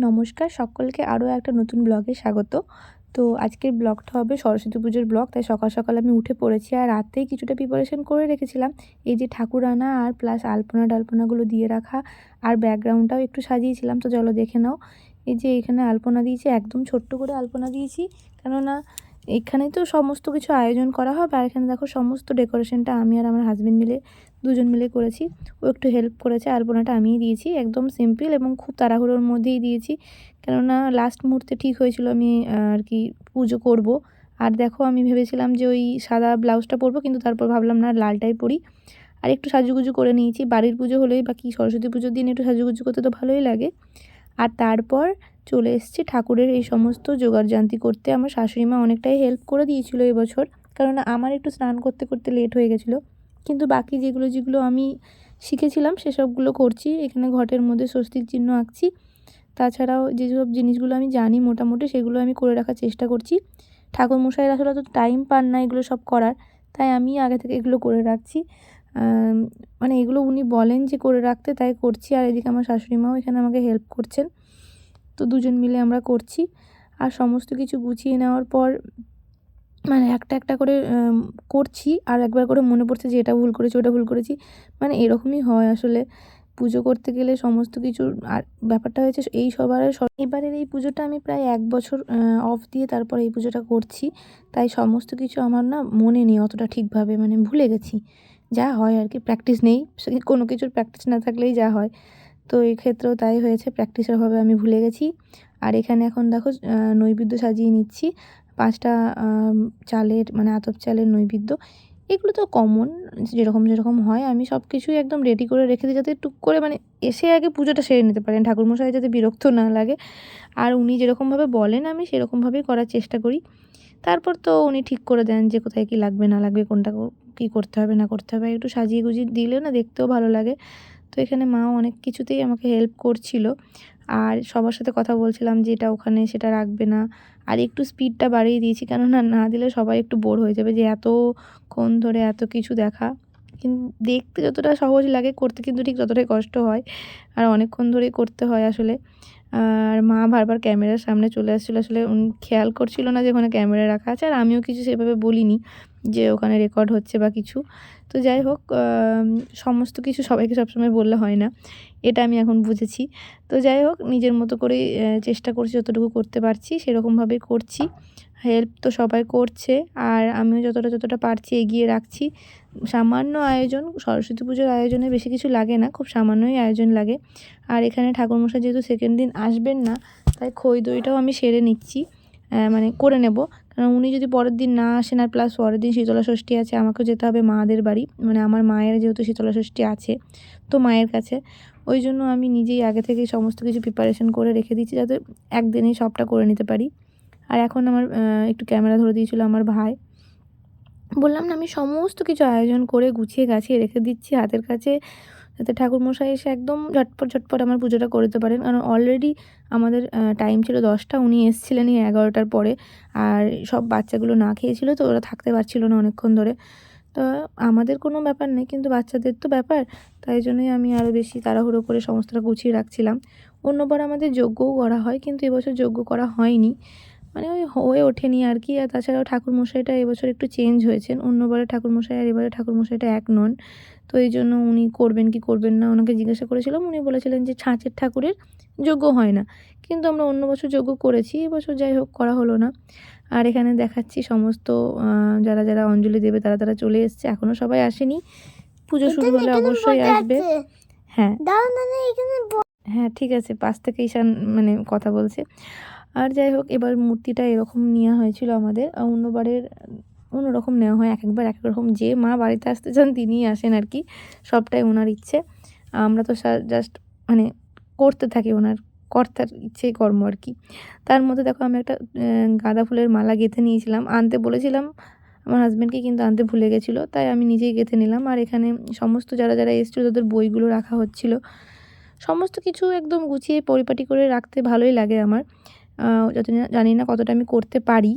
নমস্কার সকলকে আরও একটা নতুন ব্লগে স্বাগত। তো আজকের ব্লগটা হবে সরস্বতী পুজোর ব্লগ। তাই সকাল সকাল আমি উঠে পড়েছি, আর রাতেই কিছুটা প্রিপারেশন করে রেখেছিলাম। এই যে ঠাকুর আনা আর প্লাস আলপনা টালপনাগুলো দিয়ে রাখা, আর ব্যাকগ্রাউন্ডটাও একটু সাজিয়েছিলাম। তো চলো দেখে নাও। এই যে এখানে আলপনা দিয়েছি, একদম ছোট্ট করে আলপনা দিয়েছি, কেননা এখানেই তো সমস্ত কিছু আয়োজন করা হবে। আর এখানে দেখো সমস্ত ডেকোরেশনটা আমি আর আমার হাজব্যান্ড মিলে দুজন মিলে করেছি। ও একটু হেল্প করেছে, আলপনাটা আমিই দিয়েছি। একদম সিম্পল এবং খুব তাড়াহুড়োর মধ্যেই দিয়েছি, কেননা লাস্ট মুহূর্তে ঠিক হয়েছিল আমি আর কি পুজো করব। আর দেখো আমি ভেবেছিলাম যে ওই সাদা ব্লাউজটা পরবো, কিন্তু তারপর ভাবলাম না, লালটাই পরি। আর একটু সাজুগুজু করে নিয়েছি। বাড়ির পুজো হলেই বা কি সরস্বতী পুজোর দিন একটু সাজুগুজু করতে তো ভালোই লাগে। আর তারপর চলে এসেছি ঠাকুরের এই সমস্ত জোগাড়জান্তি করতে। আমার শাশুড়ি মা অনেকটাই হেল্প করে দিয়েছিল এবছর, কারণ আমার একটু স্নান করতে করতে লেট হয়ে গেছিলো। কিন্তু বাকি যেগুলো যেগুলো আমি শিখেছিলাম সেসবগুলো করছি। এখানে ঘটের মধ্যে স্বস্তিক চিহ্ন আঁকছি। তাছাড়াও যেসব জিনিসগুলো আমি জানি মোটামুটি সেগুলো আমি করে রাখার চেষ্টা করছি। ঠাকুরমশাইয়ের আসলে তো টাইম পান না এগুলো সব করার, তাই আমি আগে থেকে এগুলো করে রাখছি। মানে এগুলো উনি বলেন যে করে রাখতে, তাই করছি। আর এদিকে আমার শাশুড়ি মাও এখানে আমাকে হেল্প করছেন। তো দুজন মিলে আমরা করছি। আর সমস্ত কিছু গুছিয়ে নেওয়ার পর মানে একটা একটা করে করছি, আর একবার করে মনে পড়ছে যে এটা ভুল করেছি ওটা ভুল করেছি। মানে এরকমই হয় আসলে পুজো করতে গেলে সমস্ত কিছু। আর ব্যাপারটা হয়েছে এই এবারের এই পুজোটা আমি প্রায় 1 বছর অফ দিয়ে তারপর এই পুজোটা করছি। তাই সমস্ত কিছু আমার না মনে নেই অতটা ঠিকভাবে, মানে ভুলে গেছি। যা হয় আর কি, প্র্যাকটিস নেই। কোনো কিছুর প্র্যাকটিস না থাকলেই যা হয়। তো এক্ষেত্রেও তাই হয়েছে, প্র্যাকটিসের অভাবে আমি ভুলে গেছি। আর এখানে এখন দেখো নৈবেদ্য সাজিয়ে নিচ্ছি। 5টা চালের মানে আতপ চালের নৈবেদ্য। এগুলো তো কমন, যেরকম যেরকম হয় আমি সব কিছুই একদম রেডি করে রেখে দিই, যাতে টুক করে মানে এসে আগে পুজোটা সেরে নিতে পারেন, ঠাকুরমশাই যাতে বিরক্ত না লাগে। আর উনি যেরকমভাবে বলেন আমি সেরকমভাবেই করার চেষ্টা করি। তারপর তো উনি ঠিক করে দেন যে কোথায় কী লাগবে না লাগবে, কোনটা কী করতে হবে না করতে হবে। একটু সাজিয়ে গুজিয়ে দিলে না দেখতেও ভালো লাগে। তো এখানে মাও অনেক কিছুতেই আমাকে হেল্প করছিল। আর সবার সাথে কথা বলছিলাম যে এটা ওখানে সেটা রাখবে না। আর একটু স্পিডটা বাড়িয়ে দিয়েছি, কেননা না দিলে সবাই একটু বোর হয়ে যাবে যে এতক্ষণ ধরে এত কিছু দেখা। দেখতে যতটা সহজ লাগে, করতে কিন্তু ঠিক ততটাই কষ্ট হয়। আর অনেকক্ষণ ধরেই করতে হয় আসলে। আর মা বারবার ক্যামেরার সামনে চলে আসছিলো, আসলে উনি খেয়াল করছিল না যে ওখানে ক্যামেরা রাখা আছে। আর আমিও কিছু সেভাবে বলিনি যে ওখানে রেকর্ড হচ্ছে বা কিছু। তো যাই হোক, সমস্ত কিছু সবাইকে সবসময় বললে হয় না, এটা আমি এখন বুঝেছি। তো যাই হোক, নিজের মতো করেই চেষ্টা করছি, যতটুকু করতে পারছি সেরকমভাবেই করছি। হেল্প তো সবাই করছে, আর আমিও যতটা পারছি এগিয়ে রাখছি। সামান্য আয়োজন, সরস্বতী পুজোর আয়োজনে বেশি কিছু লাগে না, খুব সামান্যই আয়োজন লাগে। আর এখানে ঠাকুরমশাই যেহেতু সেকেন্ড দিন আসবেন না, তাই খই দইটাও আমি সেরে নিচ্ছি, মানে করে নেব। কারণ উনি যদি পরের দিন না আসেন, আর প্লাস পরের দিন শীতলা ষষ্ঠী আছে, আমাকেও যেতে হবে মাদের বাড়ি, মানে আমার মায়ের যেহেতু শীতলা ষষ্ঠী আছে তো মায়ের কাছে। ওই জন্য আমি নিজেই আগে থেকেই সমস্ত কিছু প্রিপারেশন করে রেখে দিচ্ছি, যাতে একদিনেই সবটা করে নিতে পারি। আর এখন আমার একটু ক্যামেরা ধরে দিয়েছিল আমার ভাই। বললাম না, আমি সমস্ত কিছু আয়োজন করে গুছিয়ে গাছিয়ে রেখে দিচ্ছি হাতের কাছে, যাতে ঠাকুরমশাই এসে একদম ঝটপট ঝটপট আমার পুজোটা করে দিতে পারেন। কারণ অলরেডি আমাদের টাইম ছিল 10টা, উনি এসেছিলেন এই 11টার পরে। আর সব বাচ্চাগুলো না খেয়েছিল, তো ওরা থাকতে পারছিল না অনেকক্ষণ ধরে। তো আমাদের কোনো ব্যাপার নেই, কিন্তু বাচ্চাদের তো ব্যাপার। তাই জন্যই আমি আরও বেশি তাড়াহুড়ো করে সমস্তটা গুছিয়ে রাখছিলাম। অন্যবার আমাদের যজ্ঞও করা হয়, কিন্তু এবছর যজ্ঞ করা হয়নি, মানে ওই হয়ে ওঠেনি আর কি। আর তাছাড়াও ঠাকুরমশাইটা এবছর একটু চেঞ্জ হয়েছেন। অন্যবারের ঠাকুরমশাই আর এবারের ঠাকুরমশাইটা এক নন। তো এই জন্য উনি করবেন কি করবেন না ওনাকে জিজ্ঞাসা করেছিলাম। উনি বলেছিলেন যে ছাঁচের ঠাকুরের যজ্ঞ হয় না, কিন্তু আমরা অন্য বছর যজ্ঞ করেছি, এবছর যাই হোক করা হলো না। আর এখানে দেখাচ্ছি সমস্ত যারা যারা অঞ্জলি দেবে তারা তারা চলে এসছে, এখনও সবাই আসেনি। পুজো শুরু হলে অবশ্যই আসবে। হ্যাঁ হ্যাঁ, ঠিক আছে, পাশ থেকে ঈশান মানে কথা বলছে। আর যাই হোক, এবার মূর্তিটা এরকম নেওয়া হয়েছিল আমাদের। অন্যবারের অন্যরকম নেওয়া হয়, এক একবার এক এক রকম। যে মা বাড়িতে আসতে চান তিনিই আসেন আর কি, সবটাই ওনার ইচ্ছে। আমরা তো জাস্ট মানে করতে থাকি, ওনার কর্তার ইচ্ছেই কর্ম আর কি। তার মধ্যে দেখো আমি একটা গাঁদা ফুলের মালা গেঁথে নিয়েছিলাম, আনতে বলেছিলাম আমার হাজব্যান্ডকে, কিন্তু আনতে ভুলে গেছিলো, তাই আমি নিজেই গেঁথে নিলাম। আর এখানে সমস্ত যারা যারা এসেছিলো তাদের বইগুলো রাখা হচ্ছিলো। সমস্ত কিছু একদম গুছিয়ে পরিপাটি করে রাখতে ভালোই লাগে আমার। জানি না কতটা আমি করতে পারি,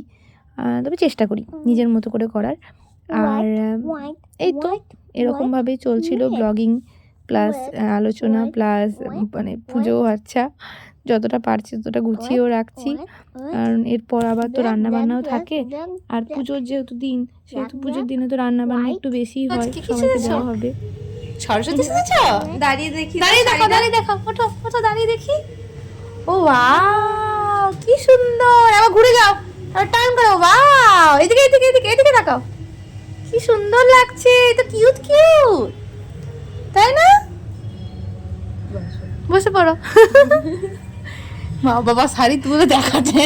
তবে চেষ্টা করি নিজের মতো করে করার। আর এই তো এরকমভাবেই চলছিল ব্লগিং প্লাস আলোচনা প্লাস মানে পুজো আচ্ছা। যতটা পারছি ততটা গুছিয়েও রাখছি, কারণ এরপর আবার তো রান্নাবান্নাও থাকে। আর পুজোর যেহেতু দিন, সেহেতু পুজোর দিনে তো রান্নাবান্না একটু বেশিই হয়, সবাইকে দেওয়া হবে। সরস্বতী সেজেছ? দাঁড়িয়ে দেখি, দাঁড়িয়ে দেখো, দাঁড়িয়ে দেখো, ওঠো ওঠো, দাঁড়িয়ে দেখি। ও ওয়াও, কি সুন্দর। আবার ঘুরে যাও, আবার টার্ন করো। ওয়াও, এদিকে এদিকে এদিকে এদিকে তাকাও, কি সুন্দর লাগছে। এটা কিউট কিউট, তাই না? বসে পড়ো। মা বাবা শাড়ি তুলে দেখাচ্ছে,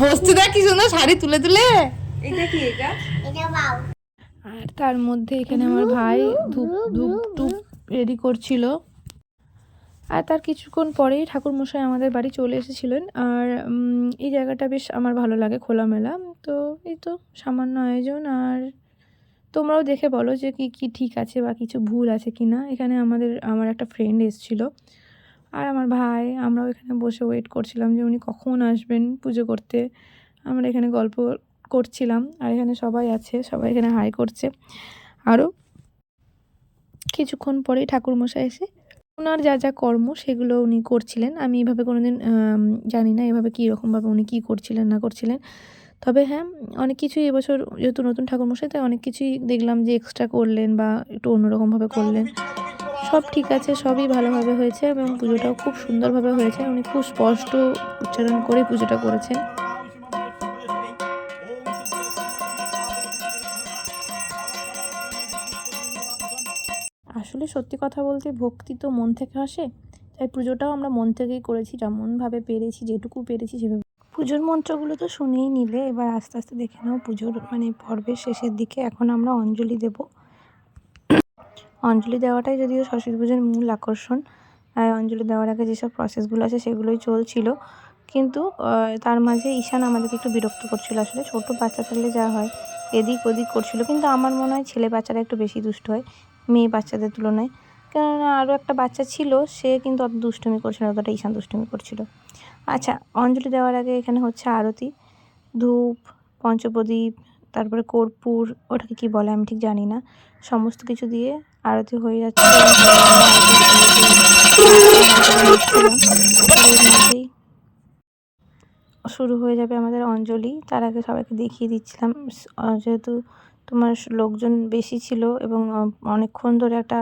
বসতে দেখ কি সুন্দর শাড়ি তুলে তুলে। এটা কি? এটা আর তার মধ্যে এখানে আমার ভাই ধূপ ধূপ টুপ রেডি করছিল। আর তার কিছুক্ষণ পরেই ঠাকুরমশাই আমাদের বাড়ি চলে এসেছিলেন। আর এই জায়গাটা বেশ আমার ভালো লাগে, খোলামেলা। তো এই তো সামান্য আয়োজন। আর তোমরাও দেখে বলো যে কি ঠিক আছে বা কিছু ভুল আছে কি না। এখানে আমার একটা ফ্রেন্ড এসেছিলো, আর আমার ভাই, আমরাও এখানে বসে ওয়েট করছিলাম যে উনি কখন আসবেন পুজো করতে। আমরা এখানে গল্প করছিলাম, আর এখানে সবাই আছে, সবাই এখানে হাই করছে। আরও কিছুক্ষণ পরেই ঠাকুরমশাই এসে ওনার যা যা কর্ম সেগুলো উনি করছিলেন। আমি এভাবে কোনোদিন জানি না এভাবে কীরকমভাবে উনি কী করছিলেন না করছিলেন। তবে হ্যাঁ, অনেক কিছুই এবছর যেহেতু নতুন ঠাকুরমশাই, তাই অনেক কিছুই দেখলাম যে এক্সট্রা করলেন বা একটু অন্যরকমভাবে করলেন। সব ঠিক আছে, সবই ভালোভাবে হয়েছে এবং পুজোটাও খুব সুন্দরভাবে হয়েছে। উনি খুব স্পষ্ট উচ্চারণ করে পুজোটা করেছেন। আসলে সত্যি কথা বলতে ভক্তি তো মন থেকে আসে, তাই পুজোটাও আমরা মন থেকেই করেছি, যেমনভাবে পেরেছি, যেটুকু পেরেছি সেভাবে। পুজোর মন্ত্রগুলো তো শুনেই নিলে, এবার আস্তে আস্তে দেখে নাও পুজোর পর্বের শেষের দিকে এখন আমরা অঞ্জলি দেব। অঞ্জলি দেওয়াটাই যদিও সরস্বতী পুজোর মূল আকর্ষণ। অঞ্জলি দেওয়ার আগে যেসব প্রসেসগুলো আছে সেগুলোই চলছিল, কিন্তু তার মাঝে ঈশান আমাদেরকে একটু বিরক্ত করছিল। আসলে ছোটো বাচ্চা থাকলে যা হয় এদিক ওদিক করছিল, কিন্তু আমার মনে হয় ছেলে বাচ্চারা একটু বেশি দুষ্ট হয় মেয়ে বাচ্চাদের তুলনায়। কেননা আরও একটা বাচ্চা ছিল, সে কিন্তু অত দুষ্টুমি করছিল না, অতটা ঈশান দুষ্টুমি করছিল। আচ্ছা, অঞ্জলি দেওয়ার আগে এখানে হচ্ছে আরতি, ধূপ, পঞ্চপ্রদীপ, তারপরে কর্পূর, ওটাকে কি বলে আমি ঠিক জানি না, সমস্ত কিছু দিয়ে আরতি হয়ে যাচ্ছে। মধ্যেই শুরু হয়ে যাবে আমাদের অঞ্জলি। তার আগে সবাইকে দেখিয়ে দিচ্ছিলাম, যেহেতু তোমার লোকজন বেশি ছিল এবং অনেকক্ষণ ধরে একটা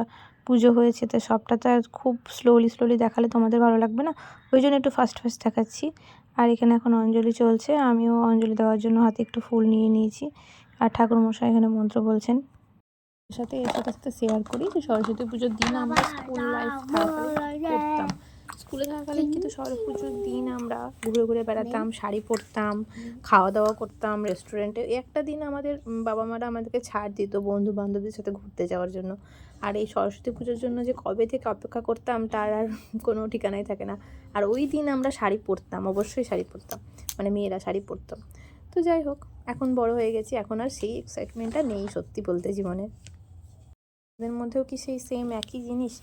পুজো হয়েছে, তো সবটা তো আর খুব স্লোলি দেখালে তোমাদের ভালো লাগবে না, ওই জন্য একটু ফাস্ট দেখাচ্ছি। আর এখানে এখন অঞ্জলি চলছে, আমিও অঞ্জলি দেওয়ার জন্য হাতে একটু ফুল নিয়ে নিয়েছি। আর ঠাকুরমশাই এখানে মন্ত্র বলছেন। সাথে এর সাথে শেয়ার করি যে সরস্বতী পুজোর দিন আমরা স্কুল লাইফ করতাম। স্কুলে থাকাকালীন কিন্তু সরস্বতী পুজোর দিন আমরা ঘুরে বেড়াতাম, শাড়ি পরতাম, খাওয়া দাওয়া করতাম রেস্টুরেন্টে। একটা দিন আমাদের বাবা মারা আমাদেরকে ছাড় দিত বন্ধু বান্ধবদের সাথে ঘুরতে যাওয়ার জন্য। আর এই সরস্বতী পুজোর জন্য যে কবে থেকে অপেক্ষা করতাম তার আর কোনো ঠিকানাই থাকে না। আর ওই দিন আমরা শাড়ি পরতাম, অবশ্যই শাড়ি পরতাম, মেয়েরা শাড়ি পরতাম। তো যাই হোক, এখন বড় হয়ে গেছি, এখন আর সেই এক্সাইটমেন্টটা নেই সত্যি বলতে জীবনে। ওদের মধ্যেও কি সেই সেম একই জিনিস,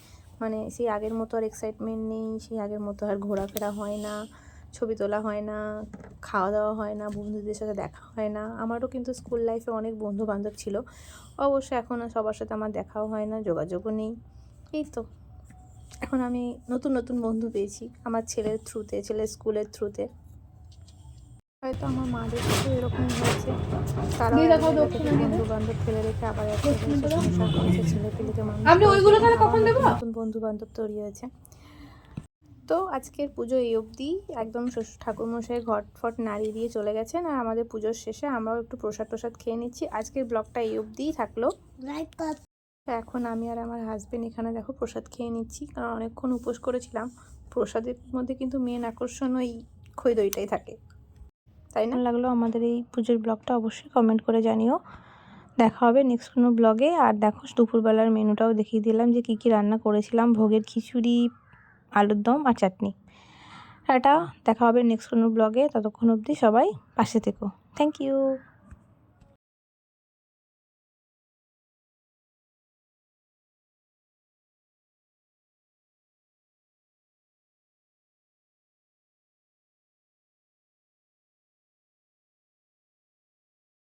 সেই আগের মতো আর এক্সাইটমেন্ট নেই, সেই আগের মতো আর ঘোরাফেরা হয় না, ছবি তোলা হয় না, খাওয়া দাওয়া হয় না, বন্ধুদের সাথে দেখা হয় না। আমারও কিন্তু স্কুল লাইফে অনেক বন্ধু বান্ধব ছিল, অবশ্য এখন সবার সাথে আমার দেখাও হয় না, যোগাযোগও নেই। এই তো এখন আমি নতুন বন্ধু পেয়েছি আমার ছেলের থ্রুতে, ছেলের স্কুলের থ্রুতে। হয়তো আমার মাদের সাথে এরকম হয়েছে, তারা বন্ধু বান্ধব ফেলে রেখে আবার ছেলে পেলেকে নতুন বন্ধু বান্ধব তৈরি হয়েছে। তো আজকের পুজো এই অবধি, একদম ঠাকুরমশাই ঘট ফট নাড়িয়ে দিয়ে চলে গেছেন, আর আমাদের পুজোর শেষে আমরাও একটু প্রসাদ খেয়ে নিচ্ছি। আজকের ব্লগটা এই অবধিই থাকলো। এখন আমি আর আমার হাজবেন্ড এখানে দেখো প্রসাদ খেয়ে নিচ্ছি, কারণ অনেকক্ষণ উপোস করেছিলাম। প্রসাদের মধ্যে কিন্তু মেন আকর্ষণ ওই খই দইটাই থাকে, তাই না? লাগলো আমাদের এই পুজোর ব্লগটা অবশ্যই কমেন্ট করে জানিও। দেখা হবে নেক্সট কোনো ব্লগে। আর দেখো দুপুরবেলার মেনুটাও দেখিয়ে দিলাম যে কী রান্না করেছিলাম, ভোগের খিচুড়ি, আলুর দম আর চাটনি। এটা দেখা হবে নেক্সট কোনো ব্লগে, ততক্ষণ অবধি সবাই পাশে থেকো। Thank you.